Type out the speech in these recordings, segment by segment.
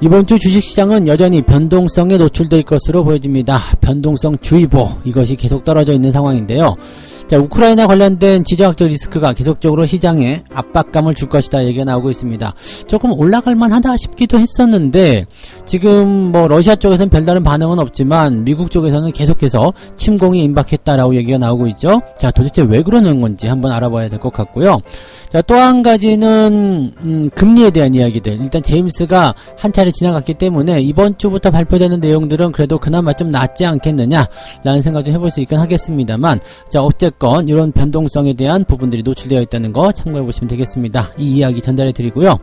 이번 주 주식시장은 여전히 변동성에 노출될 것으로 보여집니다. 변동성 주의보, 이것이 계속 떨어져 있는 상황인데요. 자, 우크라이나 관련된 지정학적 리스크가 계속적으로 시장에 압박감을 줄 것이다 얘기가 나오고 있습니다. 조금 올라갈만 하다 싶기도 했었는데 지금 뭐 러시아 쪽에서는 별다른 반응은 없지만 미국 쪽에서는 계속해서 침공이 임박했다라고 얘기가 나오고 있죠. 자, 도대체 왜 그러는 건지 한번 알아봐야 될 것 같고요. 자, 또 한 가지는 금리에 대한 이야기들. 일단 제임스가 한 차례 지나갔기 때문에 이번 주부터 발표되는 내용들은 그래도 그나마 좀 낫지 않겠느냐 라는 생각 좀 해볼 수 있긴 하겠습니다만, 자, 어쨌건 이런 변동성에 대한 부분들이 노출되어 있다는 거 참고해 보시면 되겠습니다. 이 이야기 전달해 드리고요.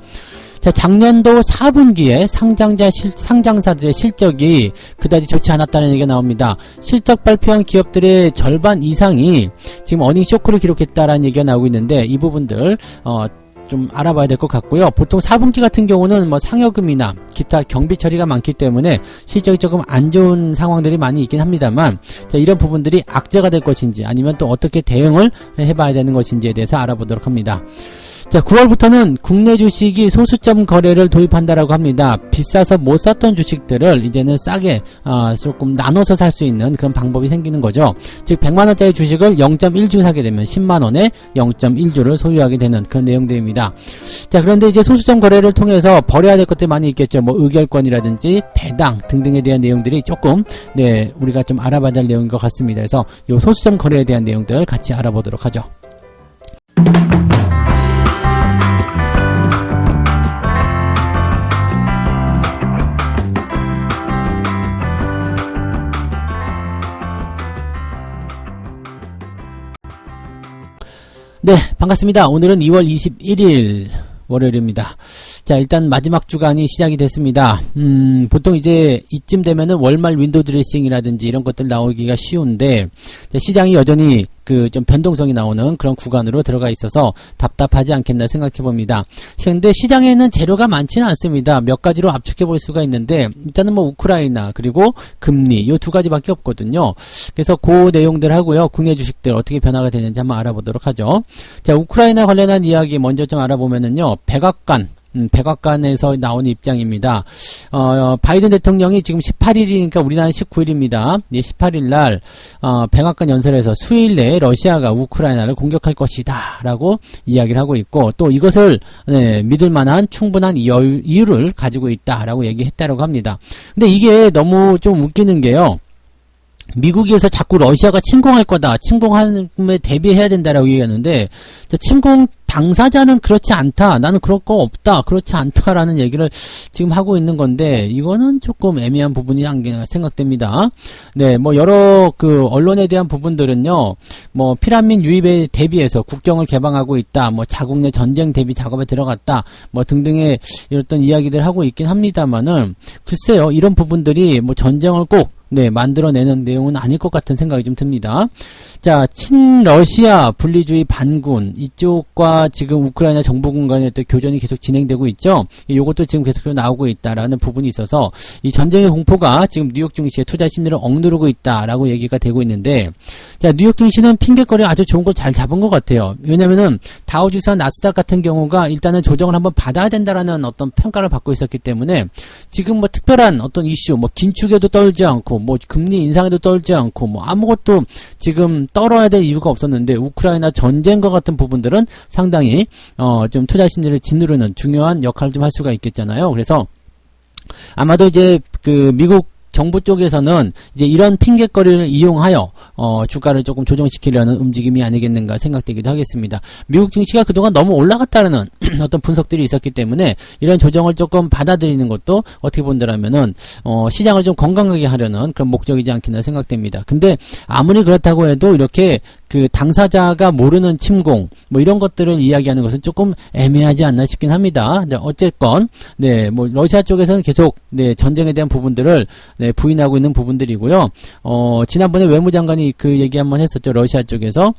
자, 작년도 4분기에 상장사들의 실적이 그다지 좋지 않았다는 얘기가 나옵니다. 실적 발표한 기업들의 절반 이상이 지금 어닝 쇼크를 기록했다라는 얘기가 나오고 있는데, 이 부분들 좀 알아봐야 될 것 같고요. 보통 4분기 같은 경우는 뭐 상여금이나 기타 경비 처리가 많기 때문에 실적이 조금 안 좋은 상황들이 많이 있긴 합니다만, 자, 이런 부분들이 악재가 될 것인지 아니면 또 어떻게 대응을 해봐야 되는 것인지에 대해서 알아보도록 합니다. 자, 9월부터는 국내 주식이 소수점 거래를 도입한다라고 합니다. 비싸서 못 샀던 주식들을 이제는 싸게 조금 나눠서 살 수 있는 그런 방법이 생기는 거죠. 즉 100만원짜리 주식을 0.1주 사게 되면 10만원에 0.1주를 소유하게 되는 그런 내용들입니다. 자, 그런데 이제 소수점 거래를 통해서 버려야 될 것들이 많이 있겠죠. 뭐 의결권이라든지 배당 등등에 대한 내용들이 조금 우리가 좀 알아봐야 될 내용인 것 같습니다. 그래서 이 소수점 거래에 대한 내용들 같이 알아보도록 하죠. 네, 반갑습니다. 오늘은 2월 21일 월요일입니다. 자, 일단 마지막 주간이 시작이 됐습니다. 보통 이제 이쯤 되면은 월말 윈도우 드레싱이라든지 이런 것들 나오기가 쉬운데, 자, 시장이 여전히 좀 변동성이 나오는 그런 구간으로 들어가 있어서 답답하지 않겠나 생각해 봅니다. 그런데 시장에는 재료가 많지는 않습니다. 몇 가지로 압축해 볼 수가 있는데, 일단은 뭐 우크라이나 그리고 금리 요 두 가지밖에 없거든요. 그래서 그 내용들 하고요, 국내 주식들 어떻게 변화가 되는지 한번 알아보도록 하죠. 자, 우크라이나 관련한 이야기 먼저 좀 알아보면은요, 백악관에서 나오는 입장입니다. 바이든 대통령이 지금 18일이니까 우리나라는 19일입니다. 18일날 백악관 연설에서 수일 내에 러시아가 우크라이나를 공격할 것이다 라고 이야기를 하고 있고, 또 이것을 믿을 만한 충분한 이유를 가지고 있다 라고 얘기했다고 합니다. 근데 이게 너무 좀 웃기는 게요, 미국에서 자꾸 러시아가 침공할 거다, 침공함에 대비해야 된다라고 얘기하는데, 침공 당사자는 그렇지 않다, 나는 그럴 거 없다, 그렇지 않다라는 얘기를 지금 하고 있는 건데, 이거는 조금 애매한 부분이 생각됩니다. 네, 뭐 여러 언론에 대한 부분들은요, 뭐 피난민 유입에 대비해서 국경을 개방하고 있다, 뭐 자국 내 전쟁 대비 작업에 들어갔다, 뭐 등등의 이런 이야기들 하고 있긴 합니다만은, 글쎄요, 이런 부분들이 뭐 전쟁을 꼭 만들어내는 내용은 아닐 것 같은 생각이 좀 듭니다. 자, 친러시아 분리주의 반군, 이쪽과 지금 우크라이나 정부군 간의 또 교전이 계속 진행되고 있죠. 요것도 지금 계속 나오고 있다라는 부분이 있어서, 이 전쟁의 공포가 지금 뉴욕 증시의 투자 심리를 억누르고 있다라고 얘기가 되고 있는데, 자, 뉴욕 증시는 핑계거리 아주 좋은 걸 잘 잡은 것 같아요. 왜냐면은 다우지수와 나스닥 같은 경우가 일단은 조정을 한번 받아야 된다라는 어떤 평가를 받고 있었기 때문에, 지금 뭐 특별한 어떤 이슈, 뭐 긴축에도 떨지 않고, 뭐 금리 인상에도 떨지 않고, 뭐 아무것도 지금 떨어야 될 이유가 없었는데, 우크라이나 전쟁과 같은 부분들은 상당히 좀 투자 심리를 짓누르는 중요한 역할을 좀 할 수가 있겠잖아요. 그래서 아마도 이제 미국 정부 쪽에서는 이제 이런 핑계거리를 이용하여 주가를 조금 조정시키려는 움직임이 아니겠는가 생각되기도 하겠습니다. 미국 증시가 그동안 너무 올라갔다는 어떤 분석들이 있었기 때문에 이런 조정을 조금 받아들이는 것도 어떻게 본다라면은 시장을 좀 건강하게 하려는 그런 목적이지 않겠나 생각됩니다. 근데 아무리 그렇다고 해도 이렇게 당사자가 모르는 침공 뭐 이런 것들을 이야기하는 것은 조금 애매하지 않나 싶긴 합니다. 어쨌건 뭐 러시아 쪽에서는 계속 전쟁에 대한 부분들을 부인하고 있는 부분들이고요. 지난번에 외무장관이 그 얘기 한번 했었죠. 러시아 쪽에서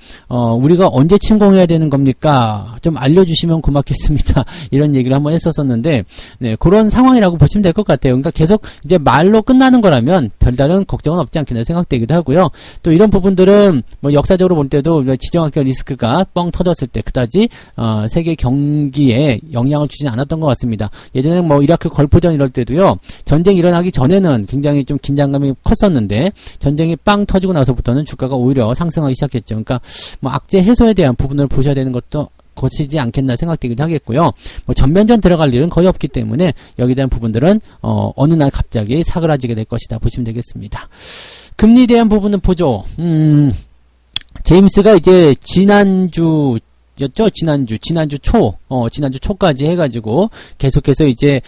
우리가 언제 침공해야 되는 겁니까? 좀 알려주시면 고맙겠습니다. 이런 얘기를 한번 했었었는데, 그런 상황이라고 보시면 될 것 같아요. 그러니까 계속 이제 말로 끝나는 거라면 별다른 걱정은 없지 않겠나 생각되기도 하고요. 또 이런 부분들은 뭐 역사적으로 볼 때도 지정학적 리스크가 뻥 터졌을 때 그다지 세계 경기에 영향을 주진 않았던 것 같습니다. 예전에 뭐 이라크 걸프전 이럴 때도요, 전쟁이 일어나기 전에는 굉장히 좀 긴장감이 컸었는데 전쟁이 빵 터지고 나서부터는 주가가 오히려 상승하기 시작했죠. 그러니까 뭐 악재 해소에 대한 부분을 보셔야 되는 것도 거치지 않겠나 생각되기도 하겠고요. 뭐 전면전 들어갈 일은 거의 없기 때문에 여기에 대한 부분들은 어느 날 갑자기 사그라지게 될 것이다 보시면 되겠습니다. 금리에 대한 부분은 보죠. 제임스가 이제 지난주 초까지 해가지고 계속해서 이제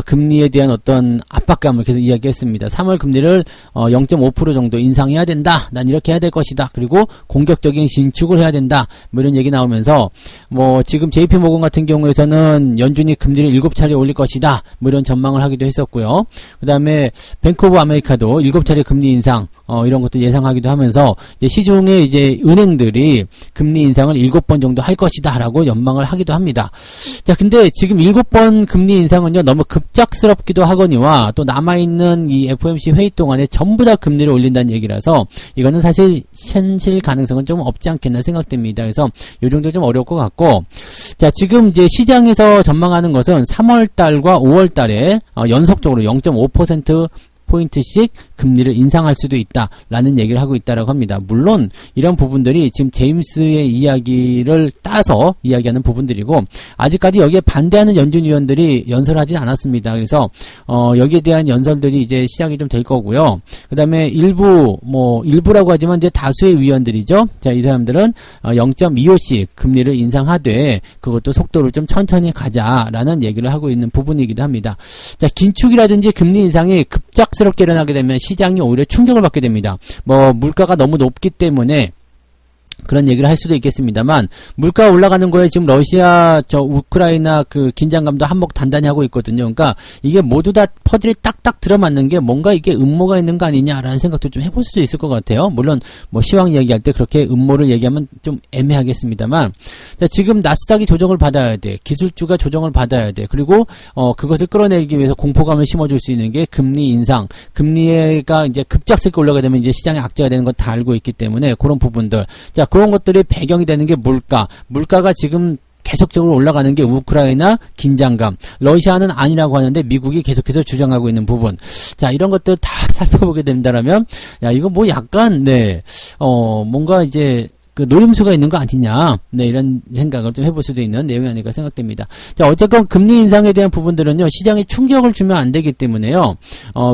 금리에 대한 어떤 압박감을 계속 이야기했습니다. 3월 금리를 0.5% 정도 인상해야 된다. 난 이렇게 해야 될 것이다. 그리고 공격적인 신축을 해야 된다. 뭐 이런 얘기 나오면서 뭐 지금 JP모건 같은 경우에서는 연준이 금리를 7차례 올릴 것이다. 뭐 이런 전망을 하기도 했었고요. 그 다음에 뱅크 오브 아메리카도 7차례 금리 인상 이런 것도 예상하기도 하면서 이제 시중에 이제 은행들이 금리 인상을 7번 정도 할 것이다 라고 연망을 하기도 합니다. 자, 근데 지금 7번 금리 인상은요, 너무 급작스럽기도 하거니와 또 남아있는 이 FOMC 회의 동안에 전부 다 금리를 올린다는 얘기라서 이거는 사실 현실 가능성은 좀 없지 않겠나 생각됩니다. 그래서 요 정도 좀 어려울 것 같고, 자, 지금 이제 시장에서 전망하는 것은 3월달과 5월달에 연속적으로 0.5% 포인트씩 금리를 인상할 수도 있다라는 얘기를 하고 있다라고 합니다. 물론 이런 부분들이 지금 제임스의 이야기를 따서 이야기하는 부분들이고, 아직까지 여기에 반대하는 연준 위원들이 연설하진 않았습니다. 그래서 여기에 대한 연설들이 이제 시작이 좀 될 거고요. 그 다음에 일부라고 하지만 이제 다수의 위원들이죠. 자, 이 사람들은 0.25씩 금리를 인상하되 그것도 속도를 좀 천천히 가자라는 얘기를 하고 있는 부분이기도 합니다. 자, 긴축이라든지 금리 인상이 급작스럽게 일어나게 되면 시장이 오히려 충격을 받게 됩니다. 뭐 물가가 너무 높기 때문에 그런 얘기를 할 수도 있겠습니다만, 물가 올라가는 거에 지금 러시아, 우크라이나 그 긴장감도 한몫 단단히 하고 있거든요. 그러니까 이게 모두 다 퍼즐이 딱딱 들어맞는 게 뭔가 이게 음모가 있는 거 아니냐라는 생각도 좀 해볼 수도 있을 것 같아요. 물론 뭐 시황 얘기할 때 그렇게 음모를 얘기하면 좀 애매하겠습니다만, 자, 지금 나스닥이 조정을 받아야 돼. 기술주가 조정을 받아야 돼. 그리고 그것을 끌어내기 위해서 공포감을 심어줄 수 있는 게 금리 인상. 금리가 이제 급작스럽게 올라가게 되면 이제 시장에 악재가 되는 건 다 알고 있기 때문에 그런 부분들. 자, 그런 것들이 배경이 되는 게 물가가 지금 계속적으로 올라가는 게 우크라이나 긴장감, 러시아는 아니라고 하는데 미국이 계속해서 주장하고 있는 부분. 자, 이런 것들 다 살펴보게 된다라면, 야, 이거 뭐 약간, 뭔가 이제, 그 노림수가 있는 거 아니냐, 이런 생각을 좀 해볼 수도 있는 내용이 아닐까 생각됩니다. 자, 어쨌건 금리 인상에 대한 부분들은요, 시장에 충격을 주면 안 되기 때문에요.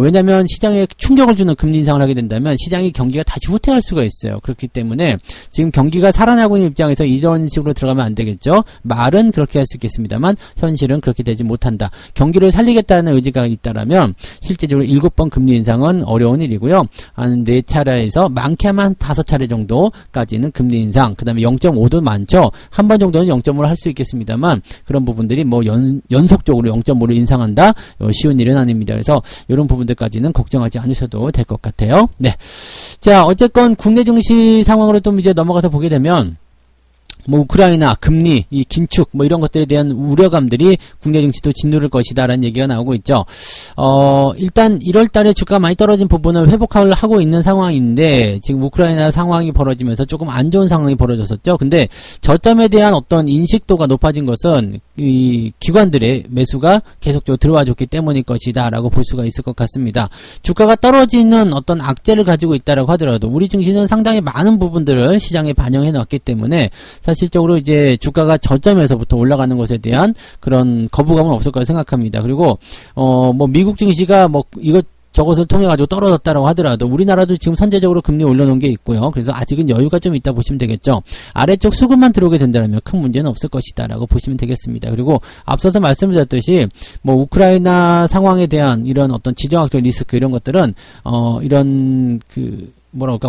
왜냐면 시장에 충격을 주는 금리 인상을 하게 된다면 시장이 경기가 다시 후퇴할 수가 있어요. 그렇기 때문에 지금 경기가 살아나고 있는 입장에서 이런 식으로 들어가면 안 되겠죠. 말은 그렇게 할 수 있겠습니다만 현실은 그렇게 되지 못한다. 경기를 살리겠다는 의지가 있다라면 실제적으로 7번 금리 인상은 어려운 일이고요. 한 4차례에서 많게만 한 5차례 정도까지는 금리 인상, 그 다음에 0.5도 많죠. 한 번 정도는 0.5를 할 수 있겠습니다만 그런 부분들이 뭐 연속적으로 0.5를 인상한다? 쉬운 일은 아닙니다. 그래서 이런 부분들까지는 걱정하지 않으셔도 될 것 같아요. 네. 자, 어쨌건 국내 증시 상황으로 좀 이제 넘어가서 보게 되면 뭐 우크라이나, 금리, 이 긴축 뭐 이런 것들에 대한 우려감들이 국내 증시도 짓누를 것이다라는 얘기가 나오고 있죠. 일단 1월 달에 주가가 많이 떨어진 부분을 회복을 하고 있는 상황인데 지금 우크라이나 상황이 벌어지면서 조금 안 좋은 상황이 벌어졌었죠. 근데 저점에 대한 어떤 인식도가 높아진 것은 이 기관들의 매수가 계속적으로 들어와 줬기 때문일 것이다라고 볼 수가 있을 것 같습니다. 주가가 떨어지는 어떤 악재를 가지고 있다라고 하더라도 우리 증시는 상당히 많은 부분들을 시장에 반영해 놨기 때문에 실질적으로 이제 주가가 저점에서부터 올라가는 것에 대한 그런 거부감은 없을 거라 생각합니다. 그리고 뭐 미국 증시가 뭐 저것을 통해 가지고 떨어졌다라고 하더라도 우리나라도 지금 선제적으로 금리 올려놓은 게 있고요. 그래서 아직은 여유가 좀 있다 보시면 되겠죠. 아래쪽 수급만 들어오게 된다면 큰 문제는 없을 것이다라고 보시면 되겠습니다. 그리고 앞서서 말씀드렸듯이 뭐 우크라이나 상황에 대한 이런 어떤 지정학적 리스크 이런 것들은 이런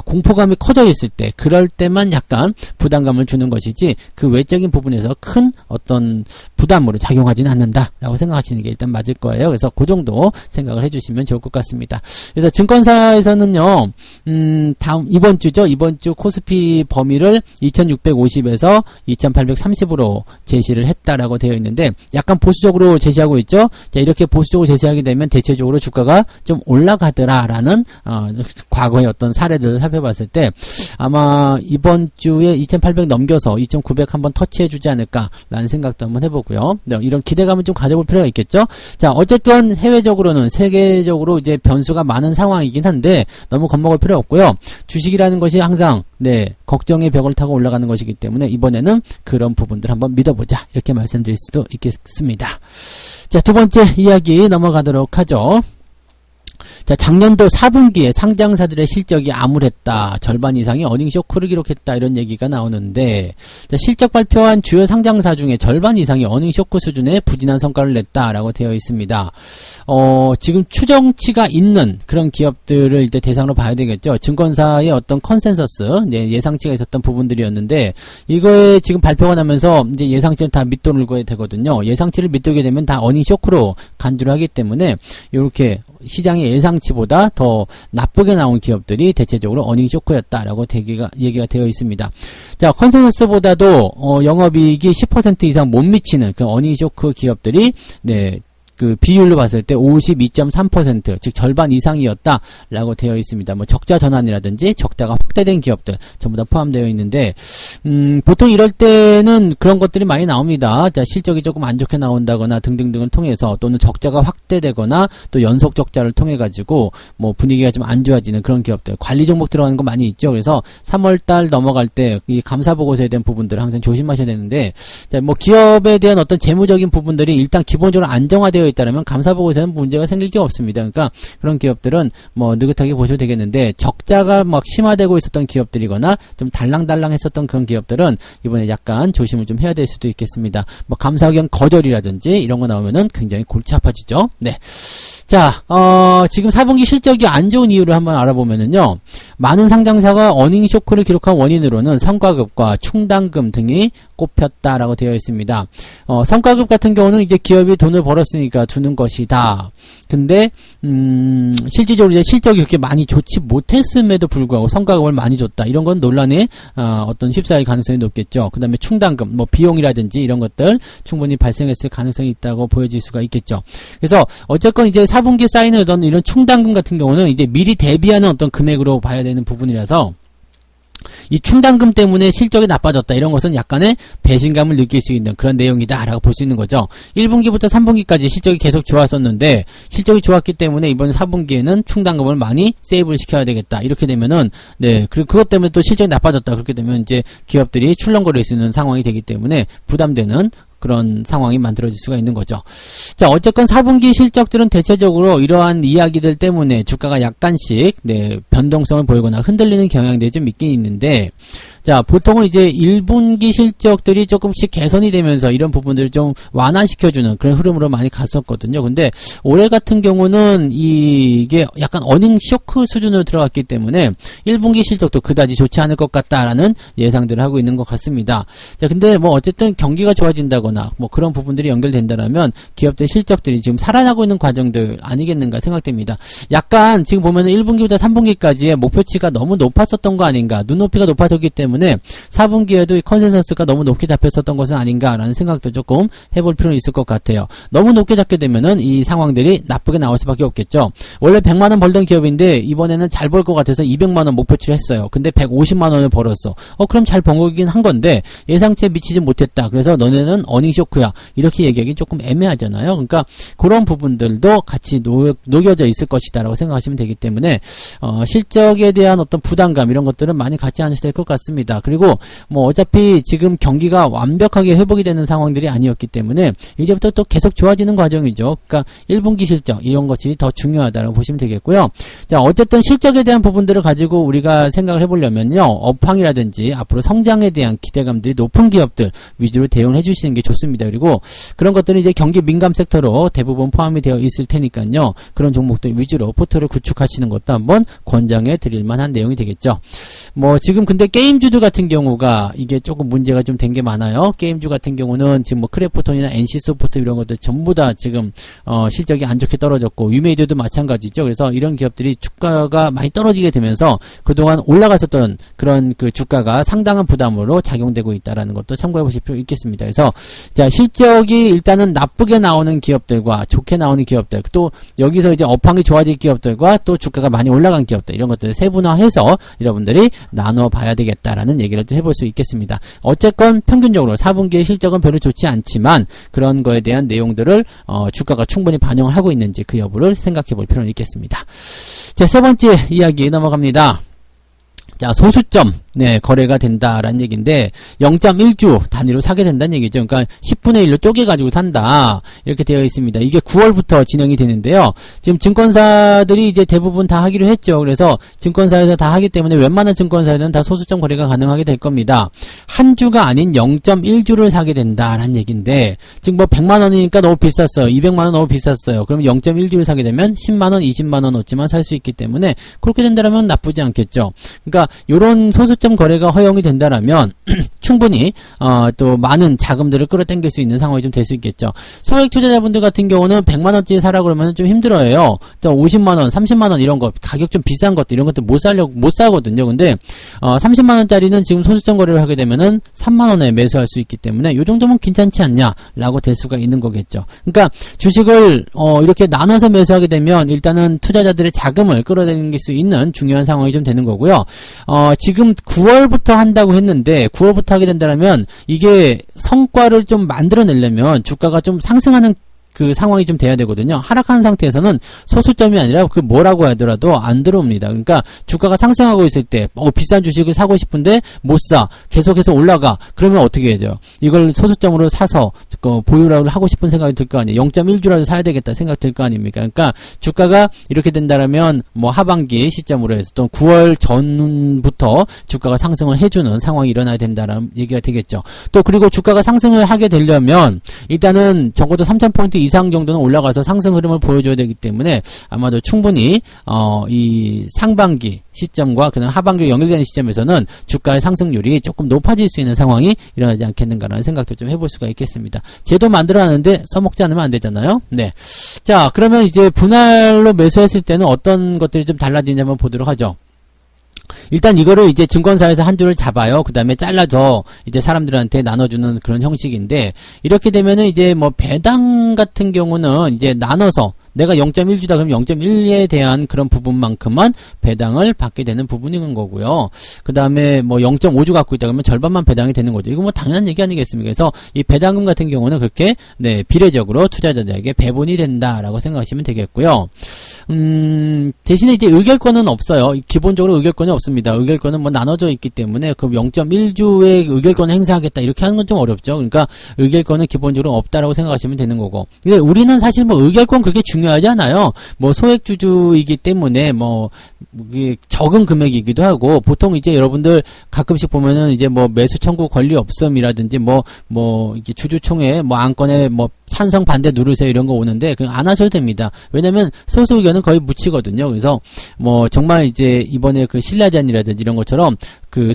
공포감이 커져 있을 때, 그럴 때만 약간 부담감을 주는 것이지, 그 외적인 부분에서 큰 어떤 부담으로 작용하지는 않는다라고 생각하시는 게 일단 맞을 거예요. 그래서 그 정도 생각을 해주시면 좋을 것 같습니다. 그래서 증권사에서는요, 이번 주 코스피 범위를 2650에서 2830으로 제시를 했다라고 되어 있는데, 약간 보수적으로 제시하고 있죠? 자, 이렇게 보수적으로 제시하게 되면 대체적으로 주가가 좀 올라가더라라는, 과거의 어떤 사례 사례들을 살펴봤을 때 아마 이번 주에 2,800 넘겨서 2,900 한번 터치해주지 않을까라는 생각도 한번 해보고요. 네, 이런 기대감을 좀 가져볼 필요가 있겠죠. 자, 어쨌든 해외적으로는 세계적으로 이제 변수가 많은 상황이긴 한데 너무 겁먹을 필요 없고요. 주식이라는 것이 항상 걱정의 벽을 타고 올라가는 것이기 때문에 이번에는 그런 부분들 한번 믿어보자, 이렇게 말씀드릴 수도 있겠습니다. 자, 두 번째 이야기 넘어가도록 하죠. 자, 작년도 4분기에 상장사들의 실적이 암울했다. 절반 이상이 어닝 쇼크를 기록했다. 이런 얘기가 나오는데, 자, 실적 발표한 주요 상장사 중에 절반 이상이 어닝 쇼크 수준의 부진한 성과를 냈다라고 되어 있습니다. 지금 추정치가 있는 그런 기업들을 이제 대상으로 봐야 되겠죠. 증권사의 어떤 컨센서스, 예상치가 있었던 부분들이었는데, 이거에 지금 발표가 나면서 이제 예상치를 다 밑돌게 되거든요. 예상치를 밑돌게 되면 다 어닝 쇼크로 간주를 하기 때문에, 이렇게 시장의 예상치보다 더 나쁘게 나온 기업들이 대체적으로 어닝 쇼크였다라고 얘기가 되어 있습니다. 자, 컨센서스보다도 영업이익이 10% 이상 못 미치는 그 어닝 쇼크 기업들이 그 비율로 봤을 때 52.3%, 즉 절반 이상이었다라고 되어 있습니다. 뭐 적자 전환이라든지 적자가 확대된 기업들 전부 다 포함되어 있는데, 보통 이럴 때는 그런 것들이 많이 나옵니다. 자, 실적이 조금 안 좋게 나온다거나 등등등을 통해서, 또는 적자가 확대되거나 또 연속 적자를 통해 가지고 뭐 분위기가 좀 안 좋아지는 그런 기업들, 관리 종목 들어가는 거 많이 있죠. 그래서 3월달 넘어갈 때 이 감사 보고서에 대한 부분들을 항상 조심하셔야 되는데, 자, 뭐 기업에 대한 어떤 재무적인 부분들이 일단 기본적으로 안정화되어 있다면 감사보고서는 문제가 생길 게 없습니다. 그러니까 그런 기업들은 뭐 느긋하게 보셔도 되겠는데, 적자가 막 심화되고 있었던 기업들이거나 좀 달랑달랑 했었던 그런 기업들은 이번에 약간 조심을 좀 해야 될 수도 있겠습니다. 뭐 감사 의견 거절이라든지 이런 거 나오면은 굉장히 골치 아파지죠. 네. 자, 지금 4분기 실적이 안 좋은 이유를 한번 알아보면은요, 많은 상장사가 어닝 쇼크를 기록한 원인으로는 성과급과 충당금 등이 꼽혔다라고 되어 있습니다. 성과급 같은 경우는 이제 기업이 돈을 벌었으니까 두는 것이다. 근데 실질적으로 이제 실적이 그렇게 많이 좋지 못했음에도 불구하고 성과급을 많이 줬다. 이런 건 논란의 어떤 휩싸일 가능성이 높겠죠. 그 다음에 충당금, 뭐 비용이라든지 이런 것들 충분히 발생했을 가능성이 있다고 보여질 수가 있겠죠. 그래서 어쨌건 이제 4분기 쌓이는 어떤 이런 충당금 같은 경우는 이제 미리 대비하는 어떤 금액으로 봐야 되는 부분이라서, 이 충당금 때문에 실적이 나빠졌다, 이런 것은 약간의 배신감을 느낄 수 있는 그런 내용이다 라고 볼 수 있는 거죠. 1분기부터 3분기까지 실적이 계속 좋았었는데, 실적이 좋았기 때문에 이번 4분기에는 충당금을 많이 세이브를 시켜야 되겠다, 이렇게 되면은 그것 때문에 또 실적이 나빠졌다, 그렇게 되면 이제 기업들이 출렁거릴 수 있는 상황이 되기 때문에 부담되는 그런 상황이 만들어질 수가 있는 거죠. 자, 어쨌건 4분기 실적들은 대체적으로 이러한 이야기들 때문에 주가가 약간씩 변동성을 보이거나 흔들리는 경향들이 좀 있긴 있는데, 자, 보통은 이제 1분기 실적들이 조금씩 개선이 되면서 이런 부분들을 좀 완화시켜주는 그런 흐름으로 많이 갔었거든요. 근데 올해 같은 경우는 이게 약간 어닝 쇼크 수준으로 들어갔기 때문에 1분기 실적도 그다지 좋지 않을 것 같다라는 예상들을 하고 있는 것 같습니다. 자, 근데 뭐 어쨌든 경기가 좋아진다거나 뭐 그런 부분들이 연결된다라면 기업들 실적들이 지금 살아나고 있는 과정들 아니겠는가 생각됩니다. 약간 지금 보면은 1분기부터 3분기까지의 목표치가 너무 높았었던 거 아닌가, 눈높이가 높아졌기 때문에 4분기에도 이 컨센서스가 너무 높게 잡혔었던 것은 아닌가라는 생각도 조금 해볼 필요는 있을 것 같아요. 너무 높게 잡게 되면은 이 상황들이 나쁘게 나올 수밖에 없겠죠. 원래 100만원 벌던 기업인데 이번에는 잘 벌 것 같아서 200만원 목표치를 했어요. 근데 150만원을 벌었어. 그럼 잘 번 거긴 한 건데 예상치에 미치지 못했다. 그래서 너네는 어닝 쇼크야, 이렇게 얘기하기 조금 애매하잖아요. 그러니까 그런 부분들도 같이 녹여져 있을 것이다 라고 생각하시면 되기 때문에 실적에 대한 어떤 부담감, 이런 것들은 많이 갖지 않으셔도 될 것 같습니다. 그리고 뭐 어차피 지금 경기가 완벽하게 회복이 되는 상황들이 아니었기 때문에 이제부터 또 계속 좋아지는 과정이죠. 그러니까 1분기 실적, 이런 것이 더 중요하다고 보시면 되겠고요. 자, 어쨌든 실적에 대한 부분들을 가지고 우리가 생각을 해보려면요, 업황이라든지 앞으로 성장에 대한 기대감들이 높은 기업들 위주로 대응을 해주시는 게 좋습니다. 그리고 그런 것들은 이제 경기 민감 섹터로 대부분 포함이 되어 있을 테니까요, 그런 종목들 위주로 포트를 구축하시는 것도 한번 권장해 드릴 만한 내용이 되겠죠. 뭐 지금 근데 게임주들 게임주들 같은 경우가 이게 조금 문제가 좀 된 게 많아요. 게임주 같은 경우는 지금 뭐 크래프톤이나 NC소프트 이런 것들 전부 다 지금 실적이 안 좋게 떨어졌고 위메이드도 마찬가지죠. 그래서 이런 기업들이 주가가 많이 떨어지게 되면서 그동안 올라갔었던 그런 그 주가가 상당한 부담으로 작용되고 있다라는 것도 참고해 보실 필요 있겠습니다. 그래서 자, 실적이 일단은 나쁘게 나오는 기업들과 좋게 나오는 기업들, 또 여기서 이제 업황이 좋아질 기업들과 또 주가가 많이 올라간 기업들, 이런 것들을 세분화해서 여러분들이 나눠 봐야 되겠다라는 얘기를 또 해볼 수 있겠습니다. 어쨌건 평균적으로 4분기의 실적은 별로 좋지 않지만 그런 거에 대한 내용들을 주가가 충분히 반영을 하고 있는지 그 여부를 생각해 볼 필요는 있겠습니다. 자, 세 번째 이야기 넘어갑니다. 자, 소수점, 네, 거래가 된다라는 얘기인데, 0.1주 단위로 사게 된다는 얘기죠. 그러니까 10분의 1로 쪼개가지고 산다. 이렇게 되어 있습니다. 이게 9월부터 진행이 되는데요. 지금 증권사들이 이제 대부분 다 하기로 했죠. 그래서 증권사에서 다 하기 때문에 웬만한 증권사에는 다 소수점 거래가 가능하게 될 겁니다. 한 주가 아닌 0.1주를 사게 된다라는 얘기인데, 지금 뭐 100만원이니까 너무 비쌌어요. 200만원 너무 비쌌어요. 그러면 0.1주를 사게 되면 10만원, 20만원어치만 살 수 있기 때문에 그렇게 된다면 나쁘지 않겠죠. 그러니까 요런 소수점 거래가 허용이 된다라면 충분히 또 많은 자금들을 끌어당길 수 있는 상황이 좀 될 수 있겠죠. 소액 투자자분들 같은 경우는 100만원짜리 사라 그러면 좀 힘들어해요. 또 50만원, 30만원 이런 거 가격 좀 비싼 것들 이런 것들 못 사거든요. 근데 30만원짜리는 지금 소수점 거래를 하게 되면은 3만원에 매수할 수 있기 때문에 요 정도면 괜찮지 않냐라고 될 수가 있는 거겠죠. 그러니까 주식을 이렇게 나눠서 매수하게 되면 일단은 투자자들의 자금을 끌어당길 수 있는 중요한 상황이 좀 되는 거고요. 지금 9월부터 한다고 했는데 9월부터 하게 된다면 이게 성과를 좀 만들어내려면 주가가 좀 상승하는 그 상황이 좀 돼야 되거든요. 하락한 상태에서는 소수점이 아니라 그 뭐라고 하더라도 안 들어옵니다. 그러니까 주가가 상승하고 있을 때 비싼 주식을 사고 싶은데 못 사. 계속해서 올라가. 그러면 어떻게 해야죠? 이걸 소수점으로 사서 보유를 하고 싶은 생각이 들 거 아니에요. 0.1주라도 사야 되겠다 생각 들 거 아닙니까? 그러니까 주가가 이렇게 된다면 뭐 하반기 시점으로 해서 또 9월 전부터 주가가 상승을 해주는 상황이 일어나야 된다는 얘기가 되겠죠. 또 그리고 주가가 상승을 하게 되려면 일단은 적어도 3,000포인트 이상 정도는 올라가서 상승 흐름을 보여줘야 되기 때문에 아마도 충분히 이 상반기 시점과 그다음 하반기로 연결되는 시점에서는 주가의 상승률이 조금 높아질 수 있는 상황이 일어나지 않겠는가라는 생각도 좀 해볼 수가 있겠습니다. 제도 만들어놨는데 써먹지 않으면 안 되잖아요. 네. 자, 그러면 이제 분할로 매수했을 때는 어떤 것들이 좀 달라지는지 한번 보도록 하죠. 일단 이거를 이제 증권사에서 한 줄을 잡아요. 그 다음에 잘라서 이제 사람들한테 나눠주는 그런 형식인데, 이렇게 되면은 이제 뭐 배당 같은 경우는 이제 나눠서 내가 0.1주다 그러면 0.1에 대한 그런 부분만큼만 배당을 받게 되는 부분인 거고요. 그 다음에 뭐 0.5주 갖고 있다 그러면 절반만 배당이 되는 거죠. 이거 뭐 당연한 얘기 아니겠습니까? 그래서 이 배당금 같은 경우는 그렇게 비례적으로 투자자들에게 배분이 된다라고 생각하시면 되겠고요. 대신에 이제 의결권은 없어요. 기본적으로 의결권이 없습니다. 의결권은 뭐 나눠져 있기 때문에 그 0.1주의 의결권을 행사하겠다 이렇게 하는 건 좀 어렵죠. 그러니까 의결권은 기본적으로 없다라고 생각하시면 되는 거고. 근데 우리는 사실 뭐 의결권 그렇게 중요하지 않아요. 뭐 소액주주이기 때문에 뭐 이게 적은 금액이기도 하고, 보통 이제 여러분들 가끔씩 보면은 이제 뭐 매수 청구 권리 없음이라든지 뭐 이게 주주총회 뭐 안건에 뭐 찬성 반대 누르세요 이런 거 오는데 그냥 안 하셔도 됩니다. 왜냐면 소수 의견은 거의 묻히거든요. 그래서 뭐 정말 이제 이번에 그 신라젠이라든지 이런 것처럼 그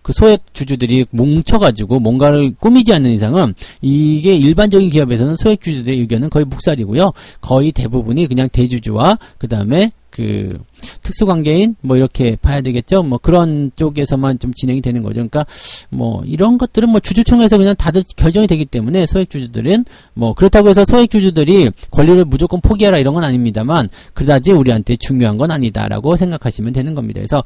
소액 주주들이 뭉쳐가지고 뭔가를 꾸미지 않는 이상은 이게 일반적인 기업에서는 소액 주주들의 의견은 거의 묵살이고요. 거의 대부분이 그냥 대주주와 그 다음에 그 특수관계인 뭐 이렇게 봐야 되겠죠. 뭐 그런 쪽에서만 좀 진행이 되는 거죠. 그러니까 뭐 이런 것들은 뭐 주주총회에서 그냥 다들 결정이 되기 때문에 소액주주들은 뭐 그렇다고 해서 소액주주들이 권리를 무조건 포기하라 이런 건 아닙니다만 그다지 우리한테 중요한 건 아니다라고 생각하시면 되는 겁니다. 그래서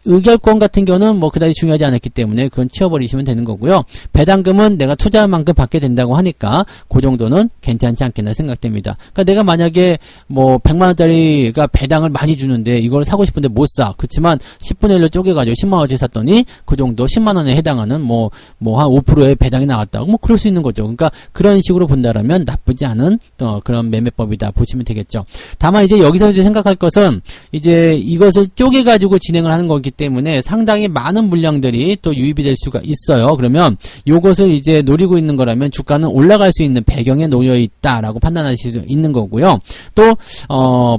의결권 같은 경우는 뭐 그다지 중요하지 않았기 때문에 그건 치워버리시면 되는 거고요. 배당금은 내가 투자한 만큼 받게 된다고 하니까 그 정도는 괜찮지 않겠나 생각됩니다. 그러니까 내가 만약에 뭐 100만원짜리가 배당을 많이 주는데 이걸 사고 싶은데 못 사. 그렇지만 10분의 1로 쪼개가지고 10만원어치 샀더니 그 정도 10만원에 해당하는 뭐 한 5%의 배당이 나왔다고 뭐 그럴 수 있는 거죠. 그러니까 그런 식으로 본다라면 나쁘지 않은 그런 매매법이다 보시면 되겠죠. 다만 이제 여기서 이제 생각할 것은 이제 이것을 쪼개가지고 진행을 하는 거기 때문에 상당히 많은 물량들이 또 유입이 될 수가 있어요. 그러면 요것을 이제 노리고 있는 거라면 주가는 올라갈 수 있는 배경에 놓여 있다라고 판단하실 수 있는 거고요. 또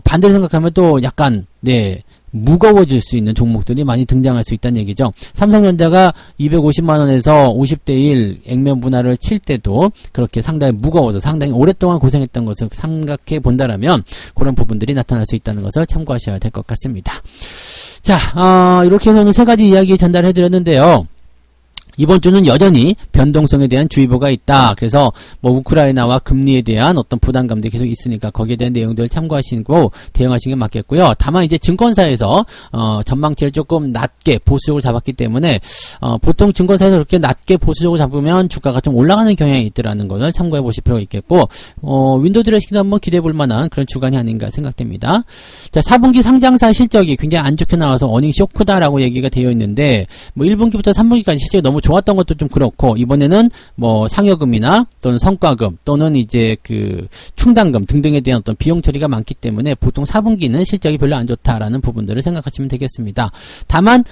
반대로 생각하면 또 약간 무거워질 수 있는 종목들이 많이 등장할 수 있다는 얘기죠. 삼성전자가 250만원에서 50대1 액면 분할을 칠 때도 그렇게 상당히 무거워서 상당히 오랫동안 고생했던 것을 생각해 본다라면 그런 부분들이 나타날 수 있다는 것을 참고하셔야 될 것 같습니다. 자, 이렇게 해서 오늘 세 가지 이야기 전달해 드렸는데요. 이번 주는 여전히 변동성에 대한 주의보가 있다. 그래서 뭐 우크라이나와 금리에 대한 어떤 부담감도 계속 있으니까 거기에 대한 내용들을 참고하시고 대응하시는 게 맞겠고요. 다만 이제 증권사에서 전망치를 조금 낮게 보수적으로 잡았기 때문에 보통 증권사에서 그렇게 낮게 보수적으로 잡으면 주가가 좀 올라가는 경향이 있더라는 것을 참고해 보실 필요가 있겠고 윈도우 드레싱도 한번 기대해 볼 만한 그런 주간이 아닌가 생각됩니다. 자, 4분기 상장사 실적이 굉장히 안 좋게 나와서 어닝 쇼크다라고 얘기가 되어 있는데 뭐 1분기부터 3분기까지 실적이 너무 좋았던 것도 좀 그렇고 이번에는 뭐 상여금이나 또는 성과금 또는 이제 그 충당금 등등에 대한 어떤 비용 처리가 많기 때문에 보통 4분기는 실적이 별로 안 좋다라는 부분들을 생각하시면 되겠습니다. 다만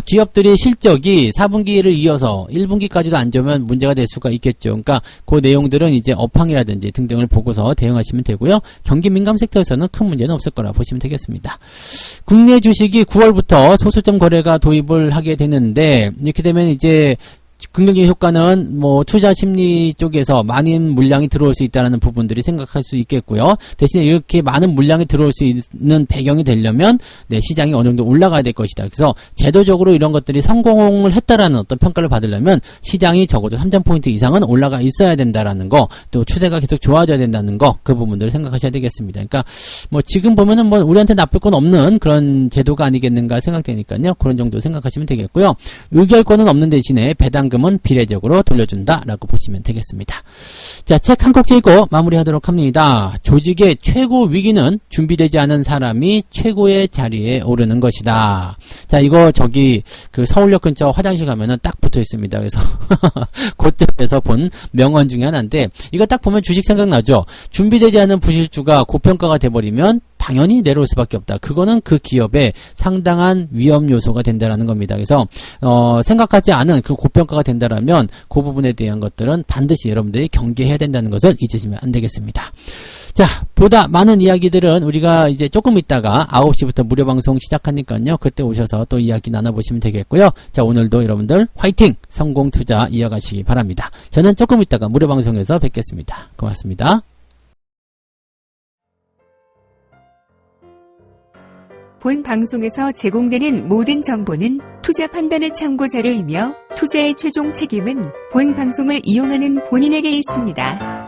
기업들의 실적이 4분기를 이어서 1분기까지도 안 좋으면 문제가 될 수가 있겠죠. 그러니까 그 내용들은 이제 업황이라든지 등등을 보고서 대응하시면 되고요. 경기 민감 섹터에서는 큰 문제는 없을 거라 보시면 되겠습니다. 국내 주식이 9월부터 소수점 거래가 도입을 하게 되는데 이렇게 되면 이제 긍정적인 효과는 뭐 투자 심리 쪽에서 많은 물량이 들어올 수 있다는 부분들이 생각할 수 있겠고요. 대신에 이렇게 많은 물량이 들어올 수 있는 배경이 되려면 시장이 어느 정도 올라가야 될 것이다. 그래서 제도적으로 이런 것들이 성공을 했다라는 어떤 평가를 받으려면 시장이 적어도 3,000포인트 이상은 올라가 있어야 된다라는 거, 또 추세가 계속 좋아져야 된다는 거, 그 부분들을 생각하셔야 되겠습니다. 그러니까 뭐 지금 보면은 뭐 우리한테 나쁠 건 없는 그런 제도가 아니겠는가 생각되니까요. 그런 정도 생각하시면 되겠고요. 의결권은 없는 대신에 배당금은 비례적으로 돌려준다라고 보시면 되겠습니다. 자, 책 한 콕 읽고 마무리하도록 합니다. 조직의 최고 위기는 준비되지 않은 사람이 최고의 자리에 오르는 것이다. 자, 이거 저기 그 서울역 근처 화장실 가면은 딱 붙어 있습니다. 그래서 그쪽에서 본 명언 중에 하나인데 이거 딱 보면 주식 생각나죠? 준비되지 않은 부실주가 고평가가 돼버리면 당연히 내려올 수밖에 없다. 그거는 그 기업의 상당한 위험 요소가 된다라는 겁니다. 그래서 생각하지 않은 그 고평가가 된다라면 그 부분에 대한 것들은 반드시 여러분들이 경계해야 된다는 것을 잊으시면 안 되겠습니다. 자, 보다 많은 이야기들은 우리가 이제 조금 있다가 9시부터 무료 방송 시작하니까요. 그때 오셔서 또 이야기 나눠보시면 되겠고요. 자, 오늘도 여러분들 화이팅! 성공 투자 이어가시기 바랍니다. 저는 조금 있다가 무료 방송에서 뵙겠습니다. 고맙습니다. 본 방송에서 제공되는 모든 정보는 투자 판단의 참고 자료이며 투자의 최종 책임은 본 방송을 이용하는 본인에게 있습니다.